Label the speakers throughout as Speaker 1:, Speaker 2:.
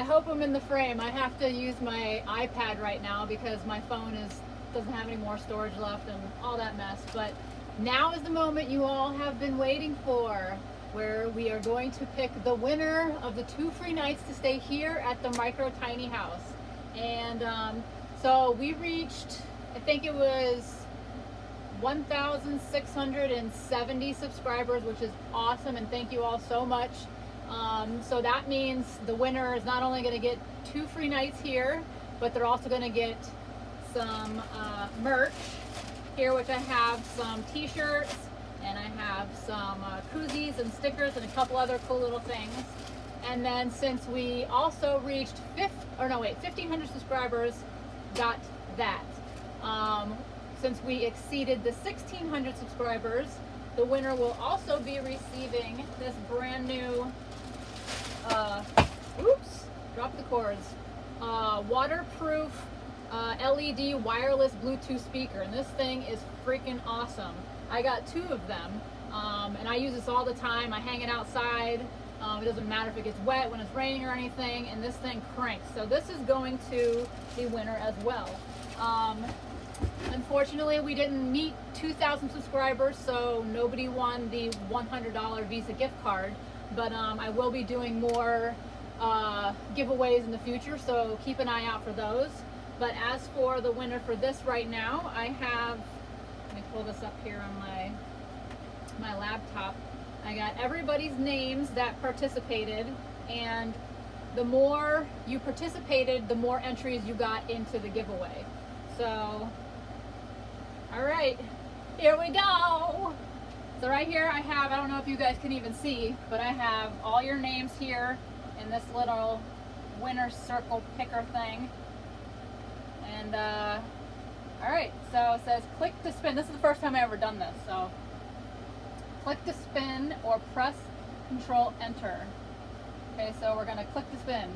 Speaker 1: hope I'm in the frame. I have to use my iPad right now because my phone doesn't have any more storage left and all that mess. But now is the moment you all have been waiting for, where we are going to pick the winner of the 2 free nights to stay here at the Micro Tiny House. And so we reached, I think it was 1,670 subscribers, which is awesome, and thank you all so much. So that means the winner is not only going to get 2 free nights here, but they're also going to get some merch here, which I have some t-shirts, and I have some koozies and stickers and a couple other cool little things. And then since we also reached 1,500 subscribers, got that. Since we exceeded the 1,600 subscribers, the winner will also be receiving this brand new, oops, drop the cords, waterproof LED wireless Bluetooth speaker. And this thing is freaking awesome. I got 2 of them, and I use this all the time. I hang it outside. It doesn't matter if it gets wet, when it's raining or anything, and this thing cranks. So this is going to the winner as well. Unfortunately, we didn't meet 2,000 subscribers, so nobody won the $100 Visa gift card. But I will be doing more giveaways in the future, so keep an eye out for those. But as for the winner for this right now, I have, let me pull this up here on my laptop. I got everybody's names that participated, and the more you participated, the more entries you got into the giveaway. So, all right, here we go. So right here I have, I don't know if you guys can even see, but I have all your names here in this little winner circle picker thing. And all right, so it says click to spin. This is the first time I ever done this, so click to spin or press Control Enter. Okay, so we're gonna click to spin.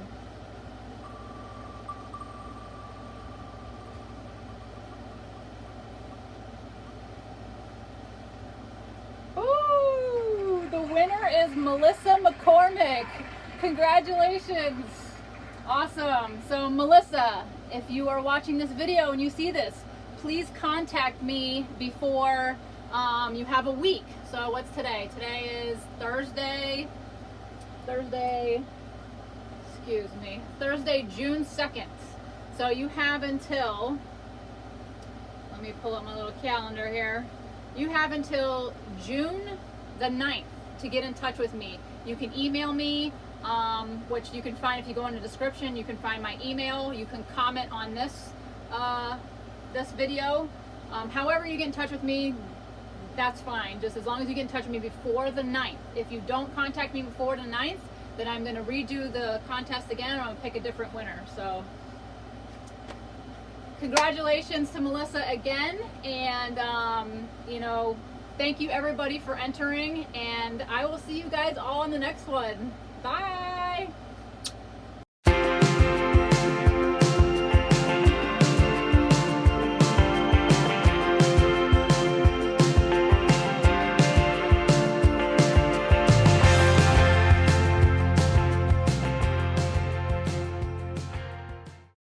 Speaker 1: Ooh, the winner is Melissa McCormick. Congratulations. Awesome. So Melissa, if you are watching this video and you see this, please contact me before you have a week. So what's today? Today is Thursday, June 2nd. So you have until, let me pull up my little calendar here. You have until June the 9th to get in touch with me. You can email me, which you can find if you go in the description. You can find my email. You can comment on this video. However you get in touch with me, that's fine. Just as long as you get in touch with me before the 9th. If you don't contact me before the 9th, then I'm going to redo the contest again, and I'm going to pick a different winner. So congratulations to Melissa again, and you know, thank you everybody for entering, and I will see you guys all in the next one. Bye.